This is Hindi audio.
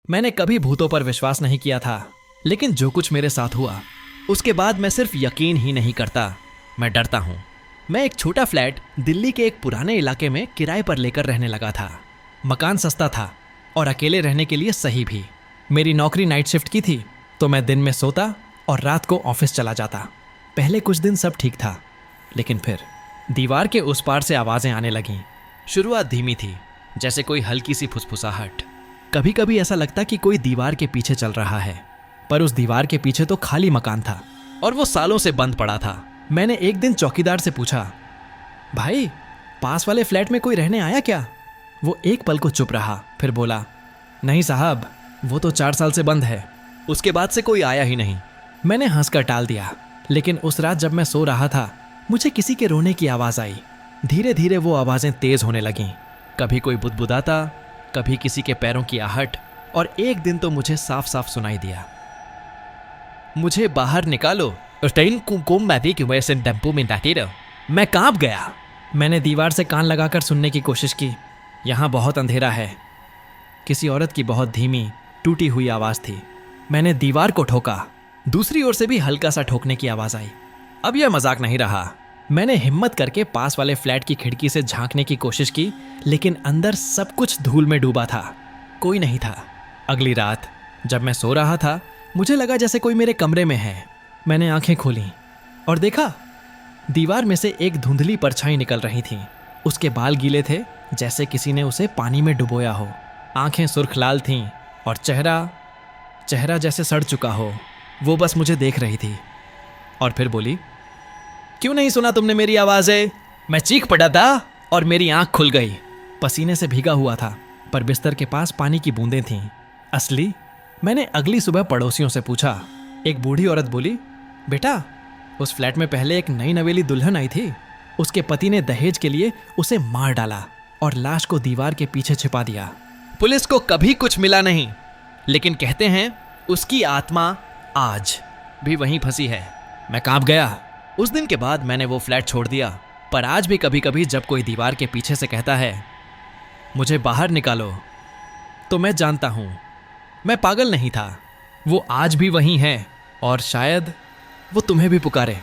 मैंने कभी भूतों पर विश्वास नहीं किया था, लेकिन जो कुछ मेरे साथ हुआ उसके बाद मैं सिर्फ यकीन ही नहीं करता, मैं डरता हूँ। मैं एक छोटा फ्लैट दिल्ली के एक पुराने इलाके में किराए पर लेकर रहने लगा था। मकान सस्ता था और अकेले रहने के लिए सही भी। मेरी नौकरी नाइट शिफ्ट की थी, तो मैं दिन में सोता और रात को ऑफिस चला जाता। पहले कुछ दिन सब ठीक था, लेकिन फिर दीवार के उस पार से आवाज़ें आने लगीं। शुरुआत धीमी थी, जैसे कोई हल्की सी फुसफुसाहट। कभी कभी ऐसा लगता कि कोई दीवार के पीछे चल रहा है, पर उस दीवार के पीछे तो खाली मकान था और वो सालों से बंद पड़ा था। मैंने एक दिन चौकीदार से पूछा, भाई पास वाले फ्लैट में कोई रहने आया क्या? वो एक पल को चुप रहा, फिर बोला, नहीं साहब, वो तो 4 साल से बंद है। उसके बाद से कोई आया ही नहीं। मैंने हंसकर टाल दिया, लेकिन उस रात जब मैं सो रहा था मुझे किसी के रोने की आवाज़ आई। धीरे धीरे वो आवाज़ें तेज होने लगीं। कभी कोई बुदबुदाता, कभी किसी के पैरों की आहट, और एक दिन तो मुझे साफ साफ सुनाई दिया, मुझे बाहर निकालो। मैं कांप गया। मैंने दीवार से कान लगाकर सुनने की कोशिश की। यहाँ बहुत अंधेरा है। किसी औरत की बहुत धीमी टूटी हुई आवाज़ थी। मैंने दीवार को ठोका। दूसरी ओर से भी हल्का सा ठोकने की आवाज़ आई। अब यह मजाक नहीं रहा। मैंने हिम्मत करके पास वाले फ्लैट की खिड़की से झांकने की कोशिश की, लेकिन अंदर सब कुछ धूल में डूबा था, कोई नहीं था। अगली रात जब मैं सो रहा था मुझे लगा जैसे कोई मेरे कमरे में है। मैंने आंखें खोली और देखा दीवार में से एक धुंधली परछाई निकल रही थी। उसके बाल गीले थे, जैसे किसी ने उसे पानी में डुबोया हो। आंखें सुर्ख लाल थीं और चेहरा जैसे सड़ चुका हो। वो बस मुझे देख रही थी और फिर बोली, क्यों नहीं सुना तुमने मेरी आवाज़ें? मैं चीख पड़ा था और मेरी आंख खुल गई। पसीने से भीगा हुआ था, पर बिस्तर के पास पानी की बूंदें थीं। असली? मैंने अगली सुबह पड़ोसियों से पूछा। एक बूढ़ी औरत बोली, बेटा उस फ्लैट में पहले एक नई नवेली दुल्हन आई थी। उसके पति ने दहेज के लिए उसे मार डाला और लाश को दीवार के पीछे छिपा दिया। पुलिस को कभी कुछ मिला नहीं, लेकिन कहते हैं उसकी आत्मा आज भी वहीं फंसी है। मैं कांप गया। उस दिन के बाद मैंने वो फ्लैट छोड़ दिया, पर आज भी कभी कभी जब कोई दीवार के पीछे से कहता है, मुझे बाहर निकालो, तो मैं जानता हूं मैं पागल नहीं था। वो आज भी वहीं है और शायद वो तुम्हें भी पुकारे।